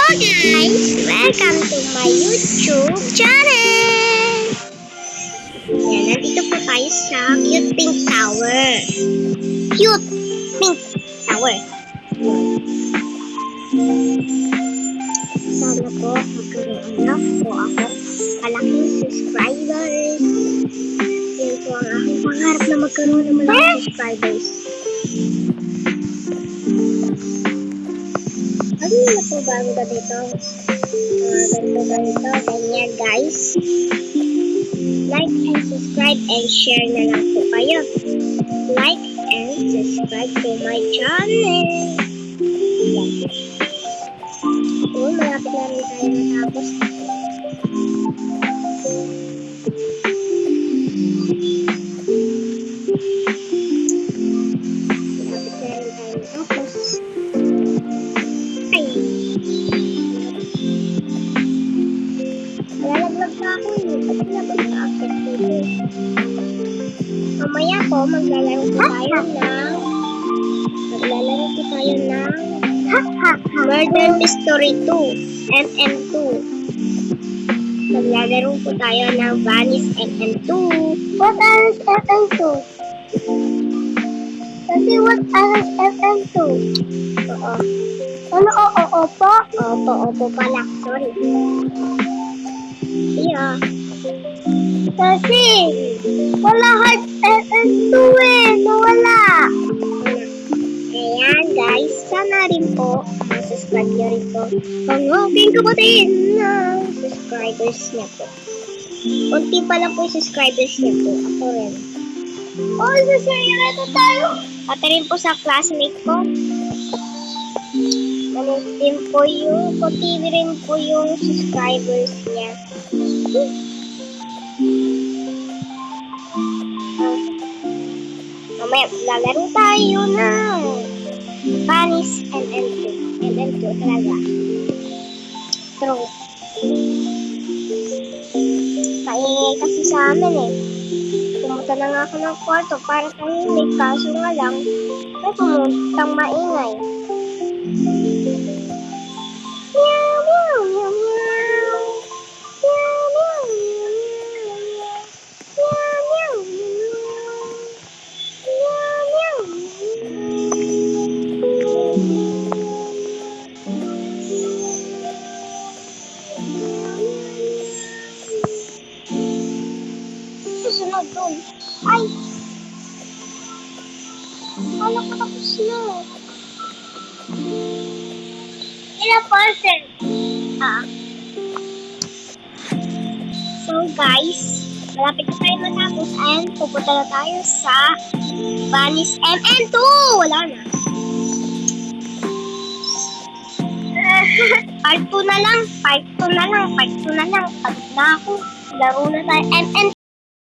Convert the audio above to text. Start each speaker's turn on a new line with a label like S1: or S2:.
S1: Guys, welcome to my YouTube channel! Yan, nandito po tayo sa Cute Pink Tower. Cute Pink Tower. Sana po magkaroon na po ako kalaking subscribers. Yan po ang aking pangarap na magkaroon ng malaking subscribers. Ano na po ba ang ganito? Ganyan guys. Like and subscribe and share na lang po kayo. Like and subscribe to my channel. Yan. Malapit na rin tayo matapos. Mamaya po, maglalaro po tayo ng Murder Mystery 2, MM2. Maglalaro po tayo ng Vanish MM2. What is MM2? Kasi what is MM2? Oo. Ano oo po? Opo pala. Sorry. Yeah. Kasi, wala heart MM2 nawala. Ayan guys, sana rin po, subscribe nyo rin po ang aking kapatid na subscribers niya po. Kunti pa lang po yung subscribers niya po. Ako rin. Oh, sasaya na tayo. At rin po sa classmate ko. Din po yung, kunti rin po yung subscribers niya. Mamaya, lalaro tayo na Vanish MM2. MM2 talaga. True. Kaingay kasi sa amin eh. Pumunta na nga ako ng kwarto para tahimik. Kaso nga lang, may pumuntang maingay. Meow, meow, meow, meow. Meow, meow, meow, meow. Meow, meow, susunod doon. Ay! Kala ko tapos na. Ilang percent? So guys, malapit na tayo matapos and pupunta na tayo sa Vanish MM2! Wala na. Part 2 na lang. Pagod na ako. Laro na tayo. MM2